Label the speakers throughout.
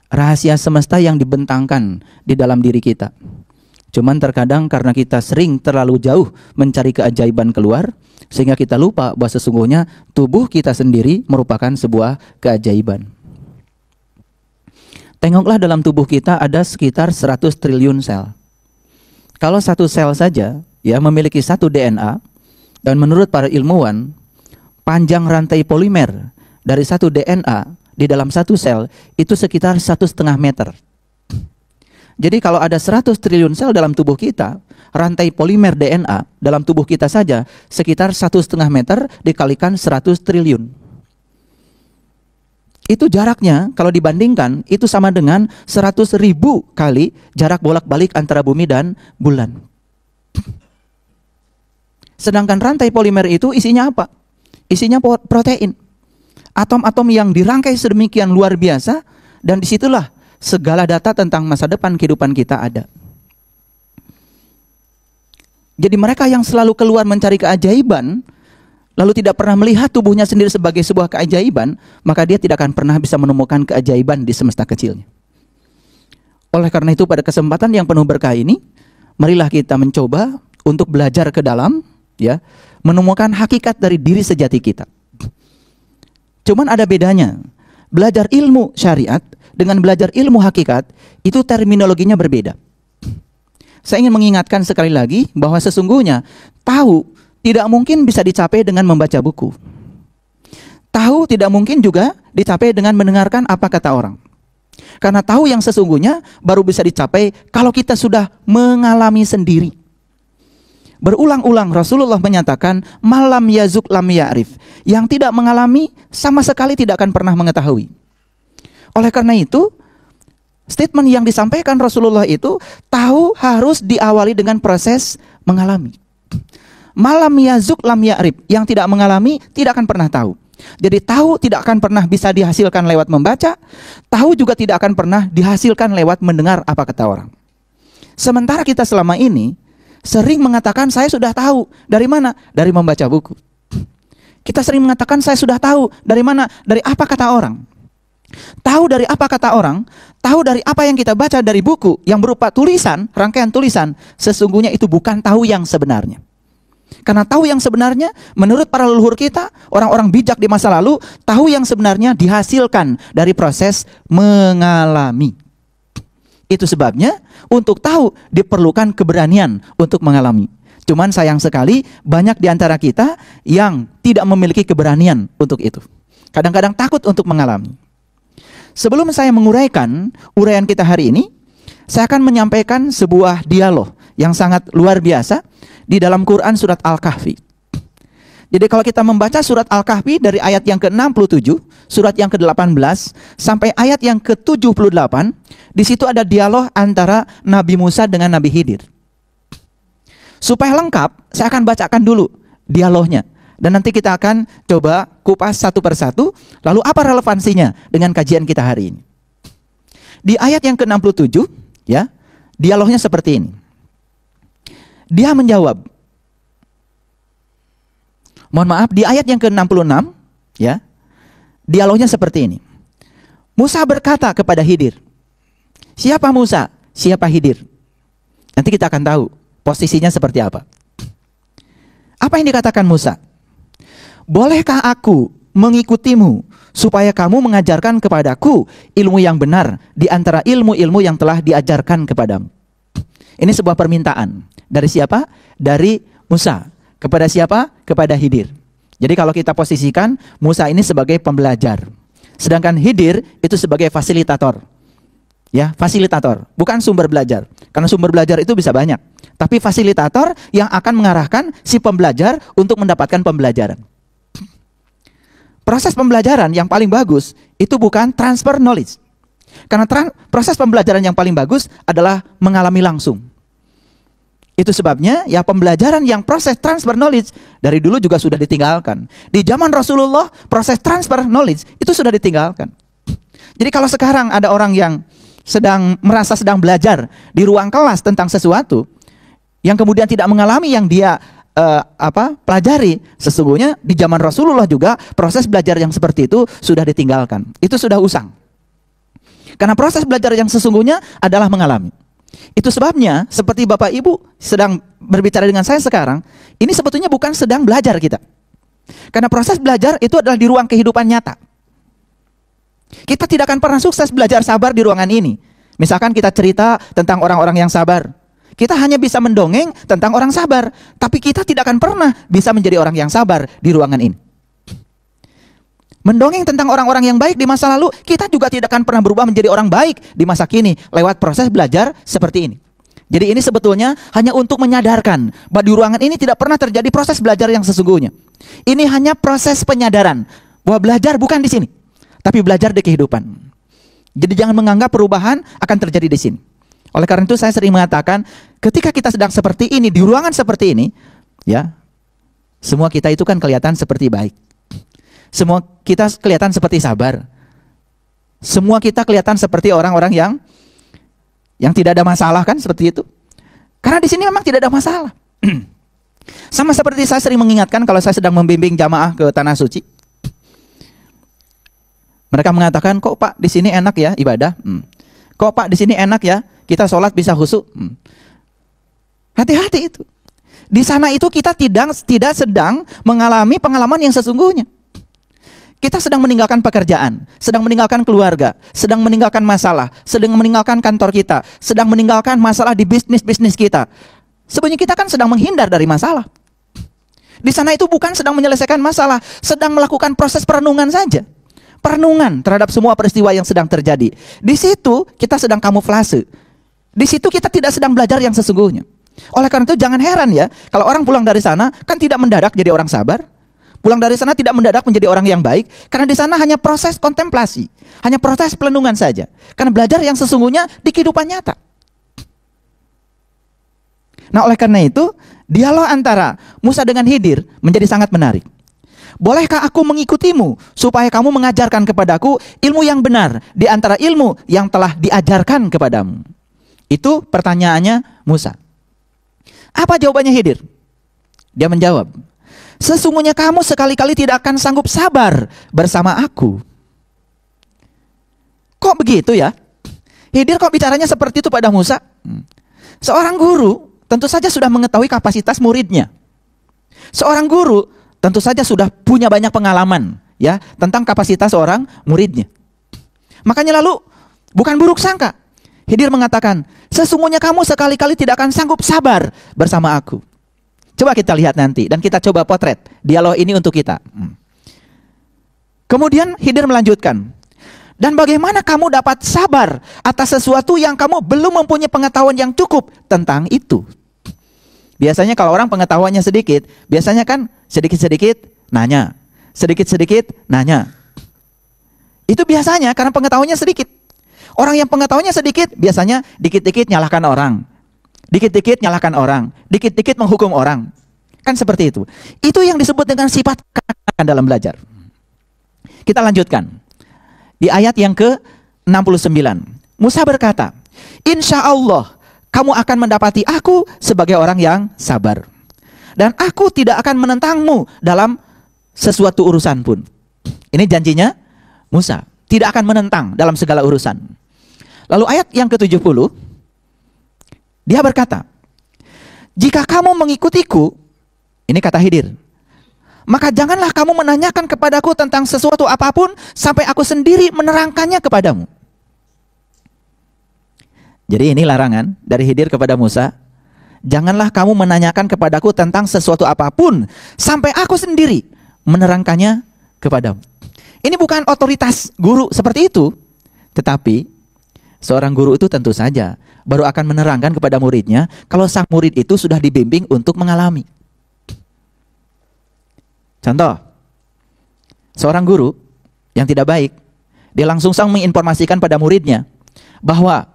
Speaker 1: rahasia semesta yang dibentangkan di dalam diri kita. Cuman terkadang karena kita sering terlalu jauh mencari keajaiban keluar, sehingga kita lupa bahwa sesungguhnya tubuh kita sendiri merupakan sebuah keajaiban. Tengoklah dalam tubuh kita ada sekitar 100 triliun sel. Kalau satu sel saja ya memiliki satu DNA, dan menurut para ilmuwan, panjang rantai polimer dari satu DNA di dalam satu sel itu sekitar 1,5 meter. Jadi kalau ada 100 triliun sel dalam tubuh kita, rantai polimer DNA dalam tubuh kita saja sekitar 1,5 meter dikalikan 100 triliun. Itu jaraknya kalau dibandingkan itu sama dengan 100.000 kali jarak bolak-balik antara bumi dan bulan. Sedangkan rantai polimer itu isinya apa? Isinya protein. Atom-atom yang dirangkai sedemikian luar biasa, dan disitulah segala data tentang masa depan kehidupan kita ada. Jadi mereka yang selalu keluar mencari keajaiban, lalu tidak pernah melihat tubuhnya sendiri sebagai sebuah keajaiban, maka dia tidak akan pernah bisa menemukan keajaiban di semesta kecilnya. Oleh karena itu pada kesempatan yang penuh berkah ini, marilah kita mencoba untuk belajar ke dalam, ya, menemukan hakikat dari diri sejati kita. Cuman ada bedanya. Belajar ilmu syariat dengan belajar ilmu hakikat itu terminologinya berbeda. Saya ingin mengingatkan sekali lagi bahwa sesungguhnya tahu tidak mungkin bisa dicapai dengan membaca buku. Tahu tidak mungkin juga dicapai dengan mendengarkan apa kata orang. Karena tahu yang sesungguhnya baru bisa dicapai kalau kita sudah mengalami sendiri. Berulang-ulang Rasulullah menyatakan malam yazuk lam ya'rif. Yang tidak mengalami sama sekali tidak akan pernah mengetahui. Oleh karena itu, statement yang disampaikan Rasulullah itu tahu harus diawali dengan proses mengalami. Malam yazuk lam ya'rif. Yang tidak mengalami tidak akan pernah tahu. Jadi tahu tidak akan pernah bisa dihasilkan lewat membaca. Tahu juga tidak akan pernah dihasilkan lewat mendengar apa kata orang. Sementara kita selama ini sering mengatakan saya sudah tahu. Dari mana? Dari membaca buku. Kita sering mengatakan saya sudah tahu. Dari mana? Dari apa kata orang. Tahu dari apa kata orang, tahu dari apa yang kita baca dari buku yang berupa tulisan, rangkaian tulisan, sesungguhnya itu bukan tahu yang sebenarnya. Karena tahu yang sebenarnya, menurut para leluhur kita, orang-orang bijak di masa lalu, tahu yang sebenarnya dihasilkan dari proses mengalami. Itu sebabnya untuk tahu diperlukan keberanian untuk mengalami. Cuman sayang sekali banyak di antara kita yang tidak memiliki keberanian untuk itu. Kadang-kadang takut untuk mengalami. Sebelum saya menguraikan uraian kita hari ini, saya akan menyampaikan sebuah dialog yang sangat luar biasa di dalam Quran surat Al-Kahfi. Jadi kalau kita membaca surat Al-Kahfi dari ayat yang ke-67, surat yang ke-18 sampai ayat yang ke-78, di situ ada dialog antara Nabi Musa dengan Nabi Khidir. Supaya lengkap, saya akan bacakan dulu dialognya. Dan nanti kita akan coba kupas satu persatu, lalu apa relevansinya dengan kajian kita hari ini. Di ayat yang ke-67, ya, dialognya seperti ini. Dia menjawab. Mohon maaf, di ayat yang ke-66, ya, dialognya seperti ini. Musa berkata kepada Khidir, siapa Musa? Siapa Khidir? Nanti kita akan tahu posisinya seperti apa. Apa yang dikatakan Musa? Bolehkah aku mengikutimu supaya kamu mengajarkan kepadaku ilmu yang benar di antara ilmu-ilmu yang telah diajarkan kepadamu? Ini sebuah permintaan. Dari siapa? Dari Musa. Kepada siapa? Kepada Khidir. Jadi kalau kita posisikan Musa ini sebagai pembelajar, sedangkan Khidir itu sebagai fasilitator. Ya, fasilitator, bukan sumber belajar. Karena sumber belajar itu bisa banyak, tapi fasilitator yang akan mengarahkan si pembelajar untuk mendapatkan pembelajaran. Proses pembelajaran yang paling bagus itu bukan transfer knowledge. Karena proses pembelajaran yang paling bagus adalah mengalami langsung. Itu sebabnya ya pembelajaran yang proses transfer knowledge dari dulu juga sudah ditinggalkan. Di zaman Rasulullah proses transfer knowledge itu sudah ditinggalkan. Jadi kalau sekarang ada orang yang merasa sedang belajar di ruang kelas tentang sesuatu yang kemudian tidak mengalami yang dia pelajari, sesungguhnya di zaman Rasulullah juga proses belajar yang seperti itu sudah ditinggalkan. Itu sudah usang. Karena proses belajar yang sesungguhnya adalah mengalami. Itu sebabnya seperti Bapak Ibu sedang berbicara dengan saya sekarang, ini sebetulnya bukan sedang belajar kita. Karena proses belajar itu adalah di ruang kehidupan nyata. Kita tidak akan pernah sukses belajar sabar di ruangan ini. Misalkan kita cerita tentang orang-orang yang sabar, kita hanya bisa mendongeng tentang orang sabar, tapi kita tidak akan pernah bisa menjadi orang yang sabar di ruangan ini. Mendongeng tentang orang-orang yang baik di masa lalu, kita juga tidak akan pernah berubah menjadi orang baik di masa kini lewat proses belajar seperti ini. Jadi ini sebetulnya hanya untuk menyadarkan bahwa di ruangan ini tidak pernah terjadi proses belajar yang sesungguhnya. Ini hanya proses penyadaran bahwa belajar bukan di sini, tapi belajar di kehidupan. Jadi jangan menganggap perubahan akan terjadi di sini. Oleh karena itu saya sering mengatakan, ketika kita sedang seperti ini, di ruangan seperti ini, ya, semua kita itu kan kelihatan seperti baik. Semua kita kelihatan seperti sabar. Semua kita kelihatan seperti orang-orang yang tidak ada masalah, kan seperti itu. Karena di sini memang tidak ada masalah. Sama seperti saya sering mengingatkan kalau saya sedang membimbing jamaah ke Tanah Suci. Mereka mengatakan, kok Pak di sini enak ya ibadah? Kok Pak di sini enak ya kita sholat bisa khusyuk? Hati-hati itu. Di sana itu kita tidak sedang mengalami pengalaman yang sesungguhnya. Kita sedang meninggalkan pekerjaan, sedang meninggalkan keluarga, sedang meninggalkan masalah, sedang meninggalkan kantor kita, sedang meninggalkan masalah di bisnis kita. Sebenarnya kita kan sedang menghindar dari masalah. Di sana itu bukan sedang menyelesaikan masalah, sedang melakukan proses perenungan saja. Perenungan terhadap semua peristiwa yang sedang terjadi. Di situ kita sedang kamuflase. Di situ kita tidak sedang belajar yang sesungguhnya. Oleh karena itu jangan heran ya, kalau orang pulang dari sana kan tidak mendadak jadi orang sabar. Pulang dari sana tidak mendadak menjadi orang yang baik, karena di sana hanya proses kontemplasi, hanya proses perenungan saja. Karena belajar yang sesungguhnya di kehidupan nyata. Nah, oleh karena itu, dialog antara Musa dengan Khidir menjadi sangat menarik. Bolehkah aku mengikutimu supaya kamu mengajarkan kepadaku ilmu yang benar di antara ilmu yang telah diajarkan kepadamu? Itu pertanyaannya Musa. Apa jawabannya Khidir? Dia menjawab, sesungguhnya kamu sekali-kali tidak akan sanggup sabar bersama aku. Kok begitu ya? Khidir kok bicaranya seperti itu pada Musa? Seorang guru tentu saja sudah mengetahui kapasitas muridnya. Seorang guru tentu saja sudah punya banyak pengalaman ya tentang kapasitas orang muridnya. Makanya lalu bukan buruk sangka. Khidir mengatakan, sesungguhnya kamu sekali-kali tidak akan sanggup sabar bersama aku. Coba kita lihat nanti dan kita coba potret dialog ini untuk kita. Kemudian Khidir melanjutkan, dan bagaimana kamu dapat sabar atas sesuatu yang kamu belum mempunyai pengetahuan yang cukup tentang itu? Biasanya kalau orang pengetahuannya sedikit, biasanya kan sedikit-sedikit nanya, sedikit-sedikit nanya. Itu biasanya karena pengetahuannya sedikit. Orang yang pengetahuannya sedikit biasanya dikit-dikit nyalahkan orang, dikit-dikit nyalahkan orang, dikit-dikit menghukum orang. Kan seperti itu. Itu yang disebut dengan sifat kekanak-kanakan dalam belajar. Kita lanjutkan. Di ayat yang ke-69. Musa berkata, insya Allah kamu akan mendapati aku sebagai orang yang sabar. Dan aku tidak akan menentangmu dalam sesuatu urusan pun. Ini janjinya Musa. Tidak akan menentang dalam segala urusan. Lalu ayat yang ke-70. Dia berkata, jika kamu mengikutiku, ini kata Khidir, maka janganlah kamu menanyakan kepadaku tentang sesuatu apapun sampai aku sendiri menerangkannya kepadamu. Jadi ini larangan dari Khidir kepada Musa. Janganlah kamu menanyakan kepadaku tentang sesuatu apapun sampai aku sendiri menerangkannya kepadamu. Ini bukan otoritas guru seperti itu, tetapi seorang guru itu tentu saja baru akan menerangkan kepada muridnya kalau sang murid itu sudah dibimbing untuk mengalami. Contoh, seorang guru yang tidak baik, dia langsung menginformasikan pada muridnya bahwa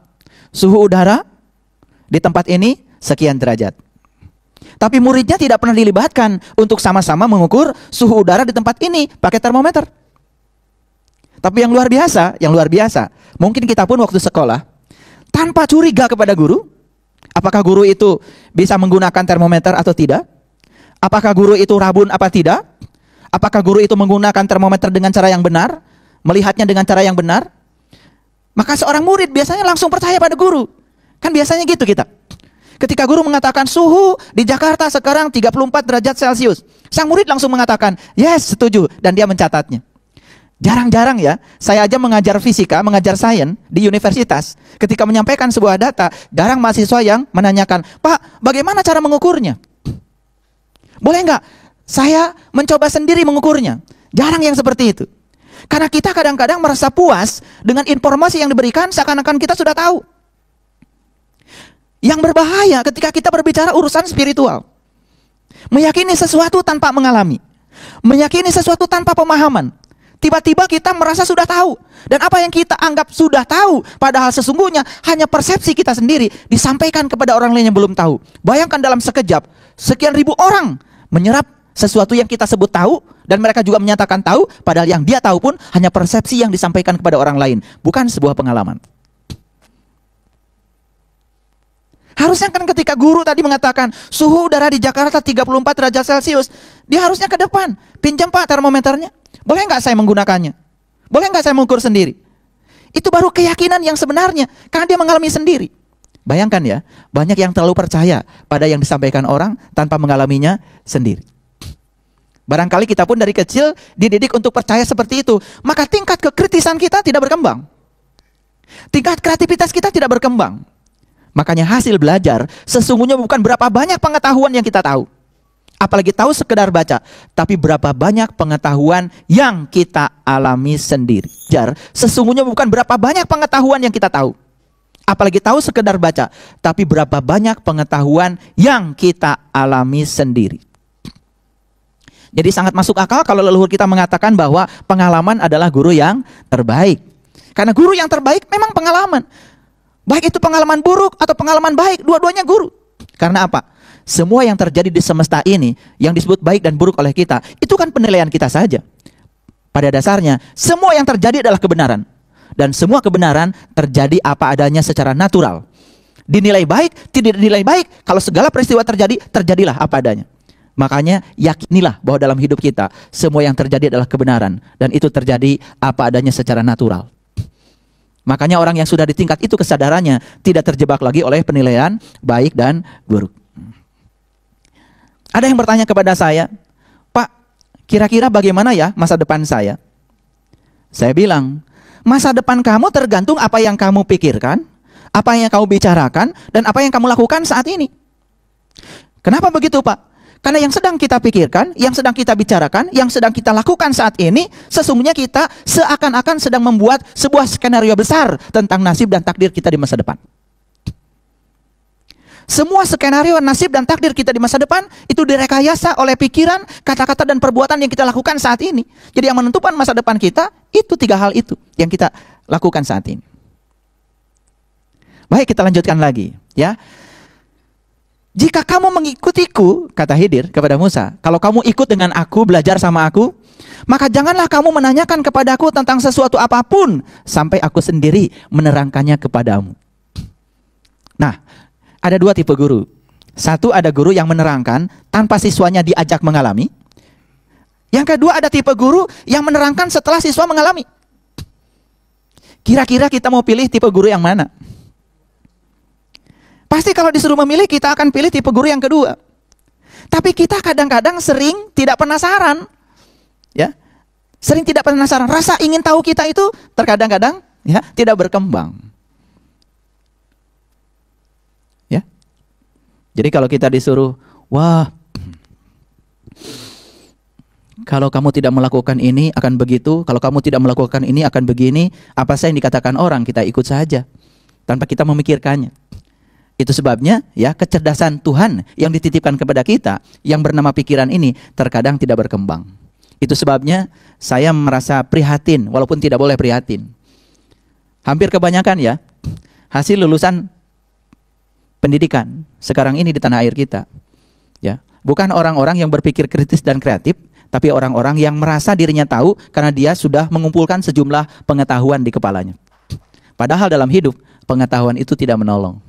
Speaker 1: suhu udara di tempat ini sekian derajat. Tapi muridnya tidak pernah dilibatkan untuk sama-sama mengukur suhu udara di tempat ini pakai termometer. Tapi yang luar biasa, mungkin kita pun waktu sekolah tanpa curiga kepada guru, apakah guru itu bisa menggunakan termometer atau tidak? Apakah guru itu rabun apa tidak? Apakah guru itu menggunakan termometer dengan cara yang benar? Melihatnya dengan cara yang benar? Maka seorang murid biasanya langsung percaya pada guru. Kan biasanya gitu kita. Ketika guru mengatakan suhu di Jakarta sekarang 34 derajat Celcius, sang murid langsung mengatakan, yes, setuju, dan dia mencatatnya. Jarang-jarang ya, saya aja mengajar fisika, mengajar sains di universitas. Ketika menyampaikan sebuah data, jarang mahasiswa yang menanyakan, Pak, bagaimana cara mengukurnya? Boleh nggak saya mencoba sendiri mengukurnya? Jarang yang seperti itu. Karena kita kadang-kadang merasa puas dengan informasi yang diberikan seakan-akan kita sudah tahu. Yang berbahaya ketika kita berbicara urusan spiritual. Meyakini sesuatu tanpa mengalami. Meyakini sesuatu tanpa pemahaman. Tiba-tiba kita merasa sudah tahu. Dan apa yang kita anggap sudah tahu, padahal sesungguhnya hanya persepsi kita sendiri disampaikan kepada orang lain yang belum tahu. Bayangkan dalam sekejap, sekian ribu orang menyerap sesuatu yang kita sebut tahu, dan mereka juga menyatakan tahu, padahal yang dia tahu pun hanya persepsi yang disampaikan kepada orang lain, bukan sebuah pengalaman. Harusnya kan ketika guru tadi mengatakan suhu udara di Jakarta 34 derajat Celcius, dia harusnya ke depan, pinjam Pak termometernya. Boleh nggak saya menggunakannya? Boleh nggak saya mengukur sendiri? Itu baru keyakinan yang sebenarnya, karena dia mengalami sendiri. Bayangkan ya, banyak yang terlalu percaya pada yang disampaikan orang tanpa mengalaminya sendiri. Barangkali kita pun dari kecil dididik untuk percaya seperti itu, maka tingkat kekritisan kita tidak berkembang. Tingkat kreativitas kita tidak berkembang. Makanya hasil belajar sesungguhnya bukan berapa banyak pengetahuan yang kita tahu, apalagi tahu sekedar baca, tapi berapa banyak pengetahuan yang kita alami sendiri. Sesungguhnya bukan berapa banyak pengetahuan yang kita tahu, apalagi tahu sekedar baca, tapi berapa banyak pengetahuan yang kita alami sendiri. Jadi sangat masuk akal kalau leluhur kita mengatakan bahwa pengalaman adalah guru yang terbaik. Karena guru yang terbaik memang pengalaman. Baik itu pengalaman buruk atau pengalaman baik, dua-duanya guru. Karena apa? Semua yang terjadi di semesta ini, yang disebut baik dan buruk oleh kita, itu kan penilaian kita saja. Pada dasarnya, semua yang terjadi adalah kebenaran. Dan semua kebenaran terjadi apa adanya secara natural. Dinilai baik, tidak dinilai baik, kalau segala peristiwa terjadi, terjadilah apa adanya. Makanya yakinilah bahwa dalam hidup kita, semua yang terjadi adalah kebenaran. Dan itu terjadi apa adanya secara natural. Makanya orang yang sudah di tingkat itu kesadarannya tidak terjebak lagi oleh penilaian baik dan buruk. Ada yang bertanya kepada saya, Pak, kira-kira bagaimana ya masa depan saya? Saya bilang, masa depan kamu tergantung apa yang kamu pikirkan, apa yang kamu bicarakan, dan apa yang kamu lakukan saat ini. Kenapa begitu, Pak? Karena yang sedang kita pikirkan, yang sedang kita bicarakan, yang sedang kita lakukan saat ini, sesungguhnya kita seakan-akan sedang membuat sebuah skenario besar tentang nasib dan takdir kita di masa depan. Semua skenario nasib dan takdir kita di masa depan itu direkayasa oleh pikiran, kata-kata, dan perbuatan yang kita lakukan saat ini. Jadi yang menentukan masa depan kita, itu tiga hal itu yang kita lakukan saat ini. Baik, kita lanjutkan lagi, ya. Jika kamu mengikutiku, kata Khidir kepada Musa, kalau kamu ikut dengan aku, belajar sama aku, maka janganlah kamu menanyakan kepadaku tentang sesuatu apapun sampai aku sendiri menerangkannya kepadamu. Nah, ada dua tipe guru. Satu, ada guru yang menerangkan tanpa siswanya diajak mengalami. Yang kedua, ada tipe guru yang menerangkan setelah siswa mengalami. Kira-kira kita mau pilih tipe guru yang mana? Pasti kalau disuruh memilih, kita akan pilih tipe guru yang kedua. Tapi kita kadang-kadang sering tidak penasaran, ya, sering tidak penasaran. Rasa ingin tahu kita itu terkadang-kadang, ya, tidak berkembang. Ya, jadi kalau kita disuruh, wah, kalau kamu tidak melakukan ini akan begitu, kalau kamu tidak melakukan ini akan begini, apa saja yang dikatakan orang kita ikut saja, tanpa kita memikirkannya. Itu sebabnya ya kecerdasan Tuhan yang dititipkan kepada kita yang bernama pikiran ini terkadang tidak berkembang. Itu sebabnya saya merasa prihatin walaupun tidak boleh prihatin. Hampir kebanyakan ya hasil lulusan pendidikan sekarang ini di tanah air kita ya bukan orang-orang yang berpikir kritis dan kreatif, tapi orang-orang yang merasa dirinya tahu karena dia sudah mengumpulkan sejumlah pengetahuan di kepalanya. Padahal dalam hidup pengetahuan itu tidak menolong.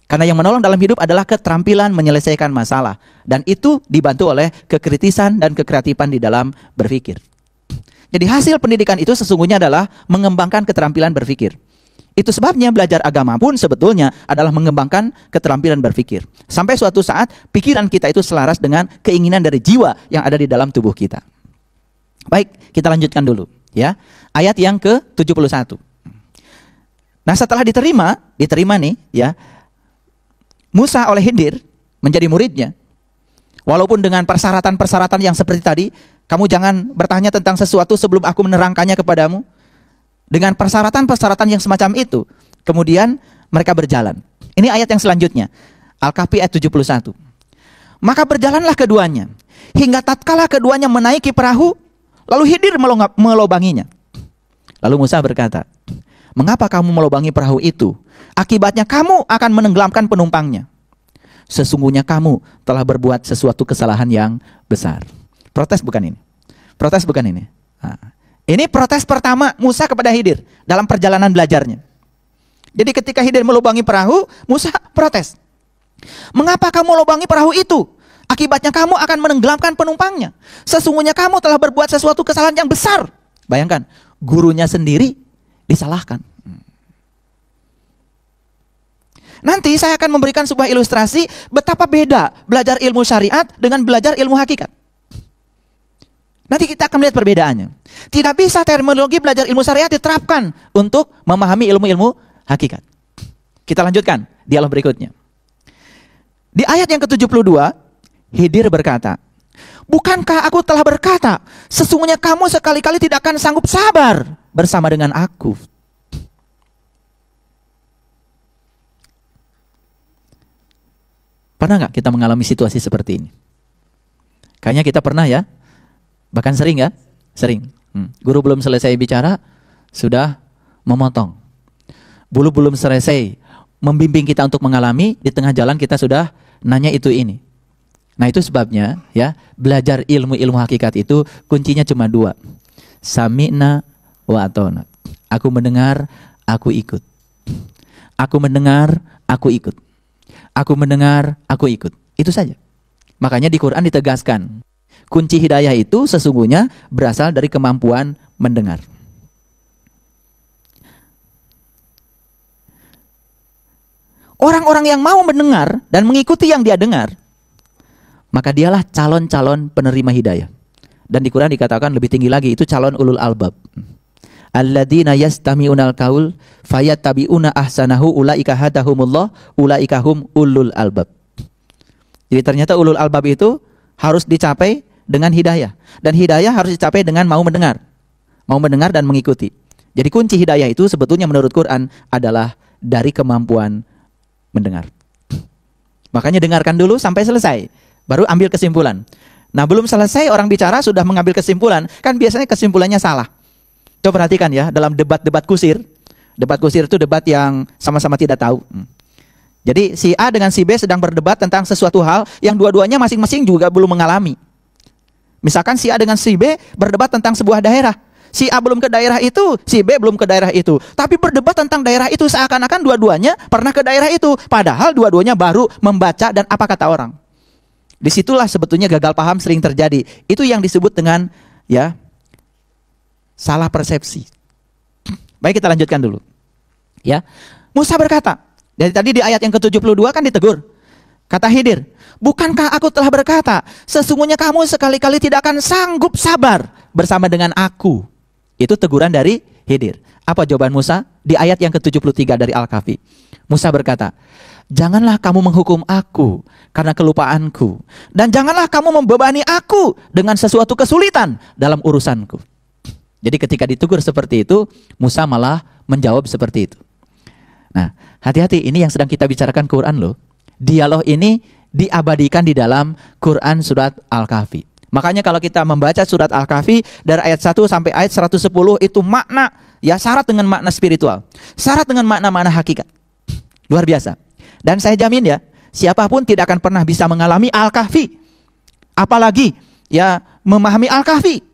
Speaker 1: Karena yang menolong dalam hidup adalah keterampilan menyelesaikan masalah. Dan itu dibantu oleh kekritisan dan kekreatifan di dalam berpikir. Jadi hasil pendidikan itu sesungguhnya adalah mengembangkan keterampilan berpikir. Itu sebabnya belajar agama pun sebetulnya adalah mengembangkan keterampilan berpikir. Sampai suatu saat pikiran kita itu selaras dengan keinginan dari jiwa yang ada di dalam tubuh kita. Baik, kita lanjutkan dulu ya. Ayat yang ke-71. Nah, setelah diterima nih ya, Musa oleh Khidir menjadi muridnya. Walaupun dengan persyaratan-persyaratan yang seperti tadi, kamu jangan bertanya tentang sesuatu sebelum aku menerangkannya kepadamu. Dengan persyaratan-persyaratan yang semacam itu, kemudian mereka berjalan. Ini ayat yang selanjutnya, Al-Kahfi ayat 71. Maka berjalanlah keduanya, hingga tatkala keduanya menaiki perahu, lalu Khidir melobanginya. Lalu Musa berkata, mengapa kamu melobangi perahu itu? Akibatnya kamu akan menenggelamkan penumpangnya. Sesungguhnya kamu telah berbuat sesuatu kesalahan yang besar. Protes bukan ini? Protes bukan ini? Nah, ini protes pertama Musa kepada Khidir dalam perjalanan belajarnya. Jadi ketika Khidir melubangi perahu, Musa protes. Mengapa kamu melubangi perahu itu? Akibatnya kamu akan menenggelamkan penumpangnya. Sesungguhnya kamu telah berbuat sesuatu kesalahan yang besar. Bayangkan, gurunya sendiri disalahkan. Nanti saya akan memberikan sebuah ilustrasi betapa beda belajar ilmu syariat dengan belajar ilmu hakikat. Nanti kita akan melihat perbedaannya. Tidak bisa terminologi belajar ilmu syariat diterapkan untuk memahami ilmu-ilmu hakikat. Kita lanjutkan dialog berikutnya. Di ayat yang ke-72, Khidir berkata, bukankah aku telah berkata, sesungguhnya kamu sekali-kali tidak akan sanggup sabar bersama dengan aku. Pernah nggak kita mengalami situasi seperti ini? Kayaknya kita pernah ya. Bahkan sering ya? Sering. Guru belum selesai bicara, sudah memotong. Guru belum selesai membimbing kita untuk mengalami, di tengah jalan kita sudah nanya itu ini. Nah, itu sebabnya ya, belajar ilmu-ilmu hakikat itu kuncinya cuma dua. Sami'na wa ata'na. Aku mendengar, aku ikut. Aku mendengar, aku ikut. Aku mendengar, aku ikut. Itu saja. Makanya di Quran ditegaskan, kunci hidayah itu sesungguhnya berasal dari kemampuan mendengar. Orang-orang yang mau mendengar dan mengikuti yang dia dengar, maka dialah calon-calon penerima hidayah. Dan di Quran dikatakan lebih tinggi lagi, itu calon ulul albab. Alladzina yastami'unal qaul fayattabi'una ahsanahu ulaika hadahumullah ulaika hum ulul albab. Jadi ternyata ulul albab itu harus dicapai dengan hidayah, dan hidayah harus dicapai dengan mau mendengar dan mengikuti. Jadi kunci hidayah itu sebetulnya menurut Quran adalah dari kemampuan mendengar. Makanya dengarkan dulu sampai selesai, baru ambil kesimpulan. Nah, belum selesai orang bicara sudah mengambil kesimpulan, kan biasanya kesimpulannya salah. Coba perhatikan ya, dalam debat-debat kusir. Debat kusir itu debat yang sama-sama tidak tahu. Jadi si A dengan si B sedang berdebat tentang sesuatu hal yang dua-duanya masing-masing juga belum mengalami. Misalkan si A dengan si B berdebat tentang sebuah daerah. Si A belum ke daerah itu, si B belum ke daerah itu. Tapi berdebat tentang daerah itu seakan-akan dua-duanya pernah ke daerah itu. Padahal dua-duanya baru membaca dan apa kata orang. Disitulah sebetulnya gagal paham sering terjadi. Itu yang disebut dengan ya, salah persepsi. Baik, kita lanjutkan dulu. Ya. Musa berkata, dari tadi di ayat yang ke-72 kan ditegur. Kata Khidir, bukankah aku telah berkata, sesungguhnya kamu sekali-kali tidak akan sanggup sabar bersama dengan aku. Itu teguran dari Khidir. Apa jawaban Musa? Di ayat yang ke-73 dari Al-Kahfi. Musa berkata, janganlah kamu menghukum aku karena kelupaanku, dan janganlah kamu membebani aku dengan sesuatu kesulitan dalam urusanku. Jadi ketika ditegur seperti itu, Musa malah menjawab seperti itu. Nah, hati-hati, ini yang sedang kita bicarakan Quran loh. Dialog ini diabadikan di dalam Quran surat Al-Kahfi. Makanya kalau kita membaca surat Al-Kahfi dari ayat 1 sampai ayat 110, itu makna, ya, syarat dengan makna spiritual, syarat dengan makna-makna hakikat. Luar biasa. Dan saya jamin ya, siapapun tidak akan pernah bisa mengalami Al-Kahfi, apalagi ya memahami Al-Kahfi,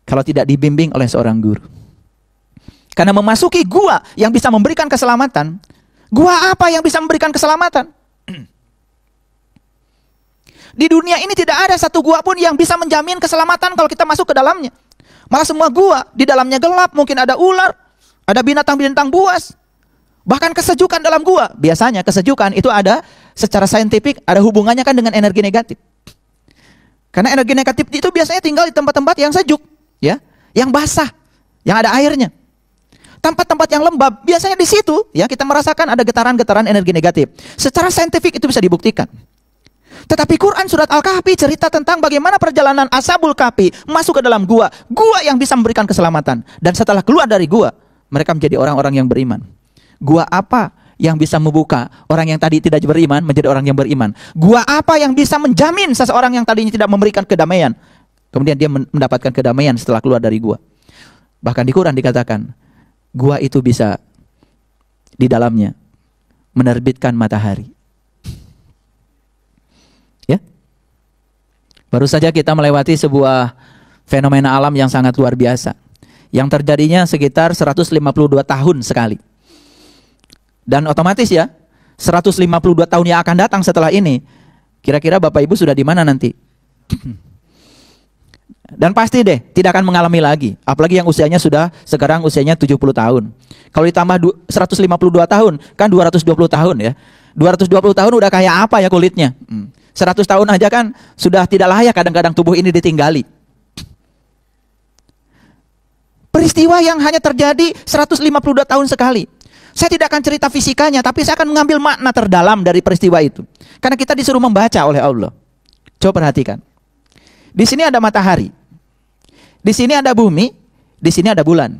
Speaker 1: kalau tidak dibimbing oleh seorang guru. Karena memasuki gua yang bisa memberikan keselamatan, gua apa yang bisa memberikan keselamatan? Di dunia ini tidak ada satu gua pun yang bisa menjamin keselamatan kalau kita masuk ke dalamnya. Malah semua gua di dalamnya gelap, mungkin ada ular, ada binatang-binatang buas. Bahkan kesejukan dalam gua. Biasanya kesejukan itu ada secara saintifik, ada hubungannya kan dengan energi negatif. Karena energi negatif itu biasanya tinggal di tempat-tempat yang sejuk, ya, yang basah, yang ada airnya. Tempat-tempat yang lembab, biasanya di situ ya kita merasakan ada getaran-getaran energi negatif. Secara saintifik itu bisa dibuktikan. Tetapi Quran surat Al-Kahfi cerita tentang bagaimana perjalanan Ashabul Kahfi masuk ke dalam gua yang bisa memberikan keselamatan. Dan setelah keluar dari gua, mereka menjadi orang-orang yang beriman. Gua apa yang bisa membuka orang yang tadi tidak beriman menjadi orang yang beriman? Gua apa yang bisa menjamin seseorang yang tadinya tidak memberikan kedamaian, kemudian dia mendapatkan kedamaian setelah keluar dari gua? Bahkan di Quran dikatakan, gua itu bisa di dalamnya menerbitkan matahari. Ya. Baru saja kita melewati sebuah fenomena alam yang sangat luar biasa, yang terjadinya sekitar 152 tahun sekali. Dan otomatis ya, 152 tahun yang akan datang setelah ini, kira-kira Bapak Ibu sudah di mana nanti? Dan pasti deh tidak akan mengalami lagi. Apalagi yang usianya sudah sekarang usianya 70 tahun. Kalau ditambah 152 tahun, kan 220 tahun ya. 220 tahun udah kayak apa ya kulitnya? 100 tahun aja kan sudah tidak layak kadang-kadang tubuh ini ditinggali. Peristiwa yang hanya terjadi 152 tahun sekali. Saya tidak akan cerita fisikanya, tapi saya akan mengambil makna terdalam dari peristiwa itu. Karena kita disuruh membaca oleh Allah. Coba perhatikan. Di sini ada matahari. Di sini ada bumi, di sini ada bulan.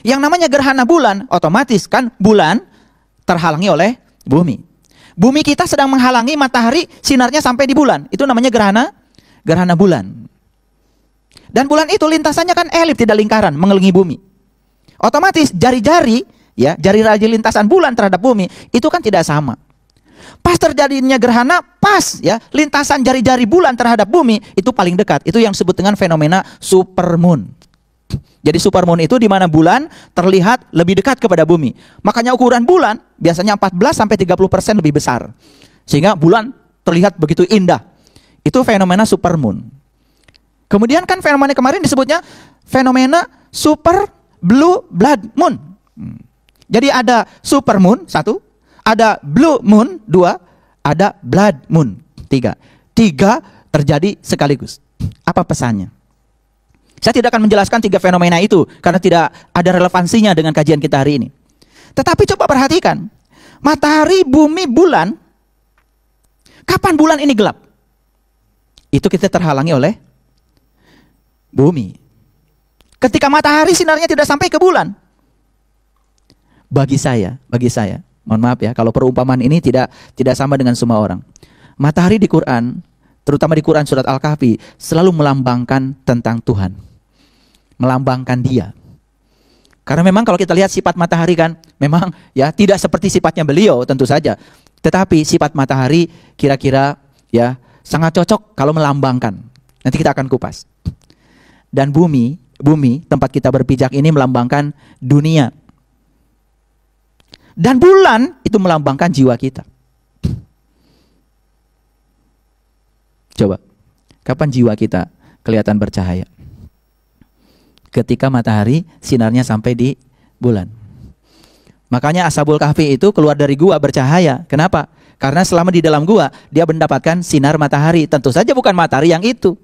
Speaker 1: Yang namanya gerhana bulan, otomatis kan bulan terhalangi oleh bumi. Bumi kita sedang menghalangi matahari sinarnya sampai di bulan. Itu namanya gerhana bulan. Dan bulan itu lintasannya kan elip, tidak lingkaran, mengelilingi bumi. Otomatis jari-jari, ya, jari-jari lintasan bulan terhadap bumi itu kan tidak sama. Pas terjadinya gerhana, pas ya lintasan jari-jari bulan terhadap bumi itu paling dekat. Itu yang disebut dengan fenomena supermoon. Jadi supermoon itu di mana bulan terlihat lebih dekat kepada bumi. Makanya ukuran bulan biasanya 14-30% lebih besar. Sehingga bulan terlihat begitu indah. Itu fenomena supermoon. Kemudian kan fenomena kemarin disebutnya fenomena super blue blood moon. Jadi ada supermoon 1, ada blue moon 2, ada blood moon 3. 3 terjadi sekaligus. Apa pesannya? Saya tidak akan menjelaskan 3 fenomena itu karena tidak ada relevansinya dengan kajian kita hari ini. Tetapi coba perhatikan, matahari, bumi, bulan, kapan bulan ini gelap? Itu kita terhalangi oleh bumi. Ketika matahari sinarnya tidak sampai ke bulan. Bagi saya, mohon maaf ya, kalau perumpamaan ini tidak sama dengan semua orang. Matahari di Quran, terutama di Quran surat Al-Kahfi, selalu melambangkan tentang Tuhan. Melambangkan Dia. Karena memang kalau kita lihat sifat matahari kan, memang ya tidak seperti sifatnya beliau tentu saja. Tetapi sifat matahari kira-kira ya sangat cocok kalau melambangkan. Nanti kita akan kupas. Dan bumi tempat kita berpijak ini melambangkan dunia. Dan bulan itu melambangkan jiwa kita. Coba, kapan jiwa kita kelihatan bercahaya? Ketika matahari sinarnya sampai di bulan. Makanya Ashabul Kahfi itu keluar dari gua bercahaya. Kenapa? Karena selama di dalam gua dia mendapatkan sinar matahari. Tentu saja bukan matahari yang itu.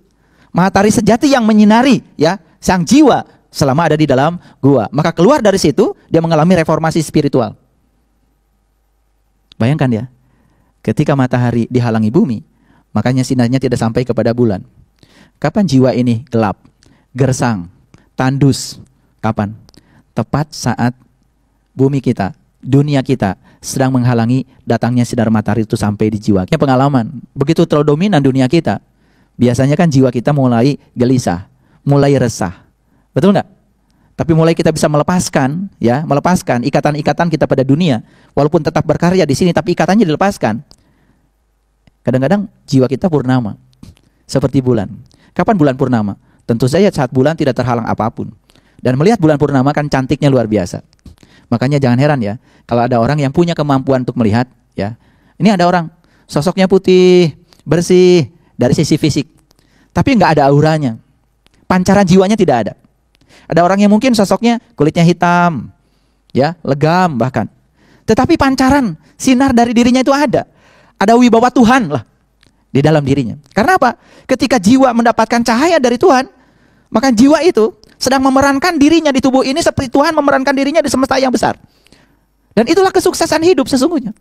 Speaker 1: Matahari sejati yang menyinari ya sang jiwa selama ada di dalam gua. Maka keluar dari situ dia mengalami reformasi spiritual. Bayangkan ya, ketika matahari dihalangi bumi, makanya sinarnya tidak sampai kepada bulan. Kapan jiwa ini gelap, gersang, tandus? Kapan? Tepat saat bumi kita, dunia kita sedang menghalangi datangnya sinar matahari itu sampai di jiwa. Ini pengalaman, begitu terlalu dominan dunia kita, biasanya kan jiwa kita mulai gelisah, mulai resah. Betul nggak? Tapi mulai kita bisa melepaskan ikatan-ikatan kita pada dunia, walaupun tetap berkarya di sini, tapi ikatannya dilepaskan. Kadang-kadang jiwa kita purnama, seperti bulan. Kapan bulan purnama? Tentu saja saat bulan tidak terhalang apapun. Dan melihat bulan purnama kan cantiknya luar biasa. Makanya jangan heran ya, kalau ada orang yang punya kemampuan untuk melihat, ya, ini ada orang sosoknya putih, bersih dari sisi fisik, tapi nggak ada auranya. pancaran jiwanya tidak ada. Ada orang yang mungkin sosoknya kulitnya hitam, ya, legam bahkan. Tetapi pancaran sinar dari dirinya itu ada. Ada wibawa Tuhan lah di dalam dirinya. Karena apa? Ketika jiwa mendapatkan cahaya dari Tuhan, maka jiwa itu sedang memerankan dirinya di tubuh ini seperti Tuhan memerankan dirinya di semesta yang besar. Dan itulah kesuksesan hidup sesungguhnya.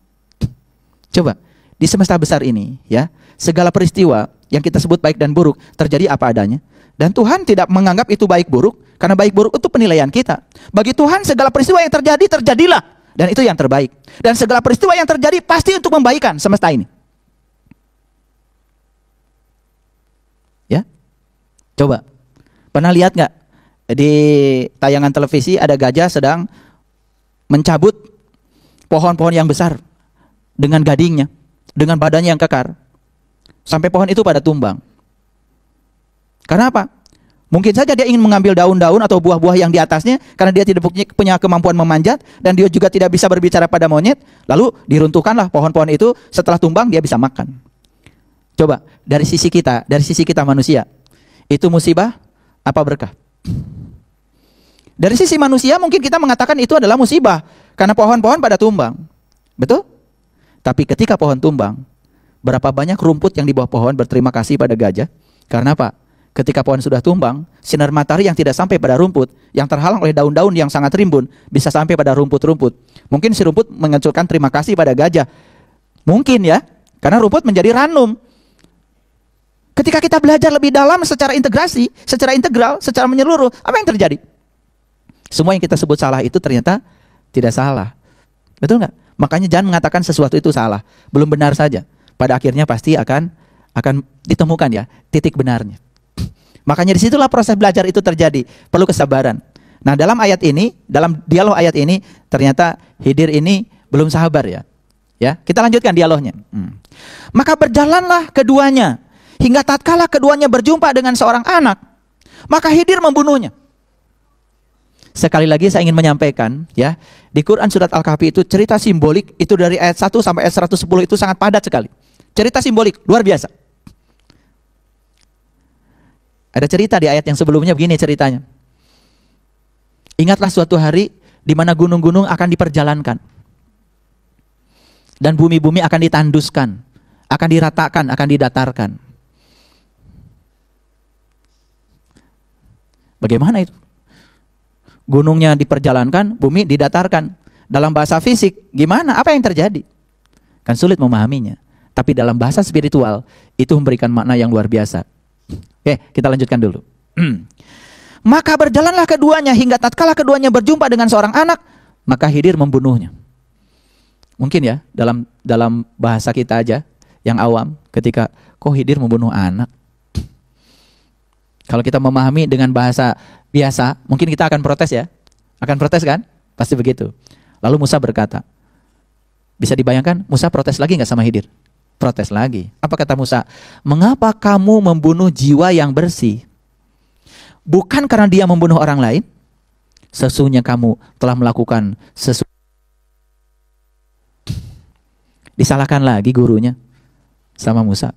Speaker 1: Coba, di semesta besar ini, ya, segala peristiwa yang kita sebut baik dan buruk terjadi apa adanya. Dan Tuhan tidak menganggap itu baik buruk, karena baik buruk itu penilaian kita. Bagi Tuhan segala peristiwa yang terjadi, terjadilah. Dan itu yang terbaik. Dan segala peristiwa yang terjadi pasti untuk membaikan semesta ini. Ya, coba, pernah lihat nggak di tayangan televisi ada gajah sedang mencabut pohon-pohon yang besar dengan gadingnya, dengan badannya yang kekar, sampai pohon itu pada tumbang. Karena apa? Mungkin saja dia ingin mengambil daun-daun atau buah-buah yang di atasnya, karena dia tidak punya kemampuan memanjat, dan dia juga tidak bisa berbicara pada monyet. Lalu diruntuhkanlah pohon-pohon itu. Setelah tumbang dia bisa makan. Coba, dari sisi kita manusia, itu musibah apa berkah? Dari sisi manusia mungkin kita mengatakan itu adalah musibah, karena pohon-pohon pada tumbang. Betul? Tapi ketika pohon tumbang, berapa banyak rumput yang di bawah pohon berterima kasih pada gajah? Karena apa? Ketika pohon sudah tumbang, sinar matahari yang tidak sampai pada rumput, yang terhalang oleh daun-daun yang sangat rimbun, bisa sampai pada rumput-rumput. Mungkin si rumput mengucapkan terima kasih pada gajah. Mungkin ya, karena rumput menjadi ranum. Ketika kita belajar lebih dalam secara integrasi, secara integral, secara menyeluruh, apa yang terjadi? Semua yang kita sebut salah itu ternyata tidak salah. Betul nggak? Makanya jangan mengatakan sesuatu itu salah. Belum benar saja. Pada akhirnya pasti akan ditemukan ya titik benarnya. Makanya disitulah proses belajar itu terjadi. Perlu kesabaran. Nah, dalam ayat ini, dalam dialog ayat ini, ternyata Khidir ini belum sabar ya. Ya, kita lanjutkan dialognya. Maka berjalanlah keduanya hingga tatkala keduanya berjumpa dengan seorang anak, maka Khidir membunuhnya. Sekali lagi saya ingin menyampaikan ya, di Quran surat Al-Kahfi itu cerita simbolik itu dari ayat 1 sampai ayat 110 itu sangat padat sekali. Cerita simbolik luar biasa. Ada cerita di ayat yang sebelumnya begini ceritanya. Ingatlah suatu hari di mana gunung-gunung akan diperjalankan. Dan bumi-bumi akan ditanduskan, akan diratakan, akan didatarkan. Bagaimana itu? Gunungnya diperjalankan, bumi didatarkan. Dalam bahasa fisik, gimana? Apa yang terjadi? Kan sulit memahaminya. Tapi dalam bahasa spiritual, itu memberikan makna yang luar biasa. Oke, kita lanjutkan dulu. Maka berjalanlah keduanya hingga tatkala keduanya berjumpa dengan seorang anak, maka Khidir membunuhnya. Mungkin ya, dalam bahasa kita aja yang awam, ketika kok Khidir membunuh anak? Kalau kita memahami dengan bahasa biasa, mungkin kita akan protes ya. Akan protes kan? Pasti begitu. Lalu Musa berkata, bisa dibayangkan Musa protes lagi nggak sama Khidir? Protes lagi. Apa kata Musa? Mengapa kamu membunuh jiwa yang bersih? Bukan karena dia membunuh orang lain? Sesungguhnya kamu telah melakukan sesuatu. Disalahkan lagi gurunya sama Musa.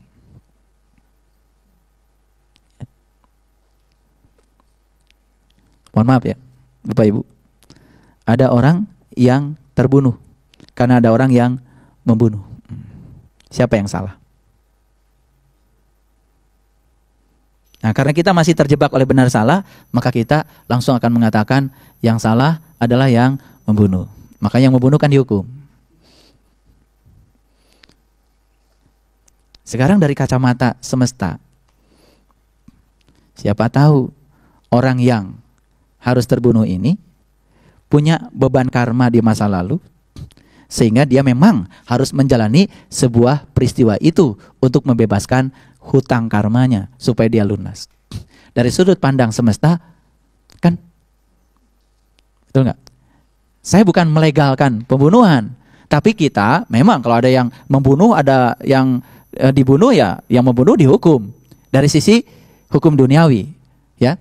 Speaker 1: Mohon maaf ya, Bapak Ibu. Ada orang yang terbunuh karena ada orang yang membunuh. Siapa yang salah? Nah, karena kita masih terjebak oleh benar salah, maka kita langsung akan mengatakan yang salah adalah yang membunuh. Maka yang membunuh kan dihukum. Sekarang dari kacamata semesta, siapa tahu orang yang harus terbunuh ini punya beban karma di masa lalu, sehingga dia memang harus menjalani sebuah peristiwa itu untuk membebaskan hutang karmanya supaya dia lunas. Dari sudut pandang semesta, kan? Betul nggak? Saya bukan melegalkan pembunuhan, tapi kita memang kalau ada yang membunuh, ada yang dibunuh ya, yang membunuh dihukum dari sisi hukum duniawi, ya.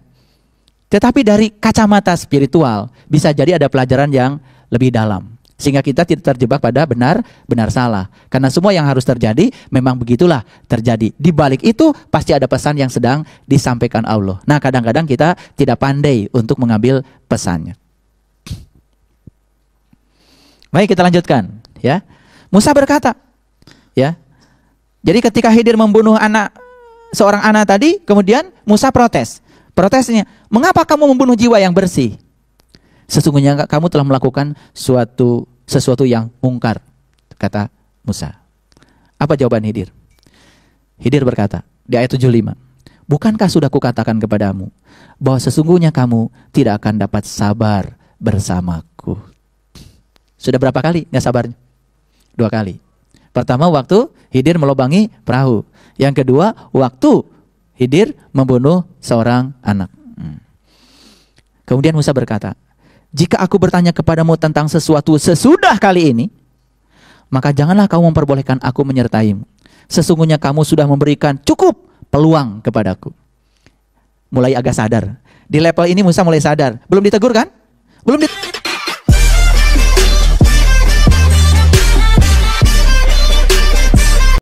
Speaker 1: Tetapi dari kacamata spiritual bisa jadi ada pelajaran yang lebih dalam. Sehingga kita tidak terjebak pada benar salah. Karena semua yang harus terjadi memang begitulah terjadi. Di balik itu pasti ada pesan yang sedang disampaikan Allah. Nah, kadang-kadang kita tidak pandai untuk mengambil pesannya. Baik, kita lanjutkan, ya. Musa berkata, ya. Jadi ketika Khidir membunuh seorang anak tadi, kemudian Musa protes. Protesnya, "Mengapa kamu membunuh jiwa yang bersih? Sesungguhnya kamu telah melakukan sesuatu yang mungkar," kata Musa. Apa jawaban Khidir? Khidir berkata di ayat 75, "Bukankah sudah kukatakan kepadamu bahwa sesungguhnya kamu tidak akan dapat sabar bersamaku?" Sudah berapa kali nggak sabarnya? 2 kali. Pertama waktu Khidir melobangi perahu. Yang kedua waktu Khidir membunuh seorang anak. Kemudian Musa berkata, "Jika aku bertanya kepadamu tentang sesuatu sesudah kali ini, maka janganlah kamu memperbolehkan aku menyertaimu. Sesungguhnya kamu sudah memberikan cukup peluang kepadaku." Mulai agak sadar. Di level ini Musa mulai sadar. Belum ditegur kan? Belum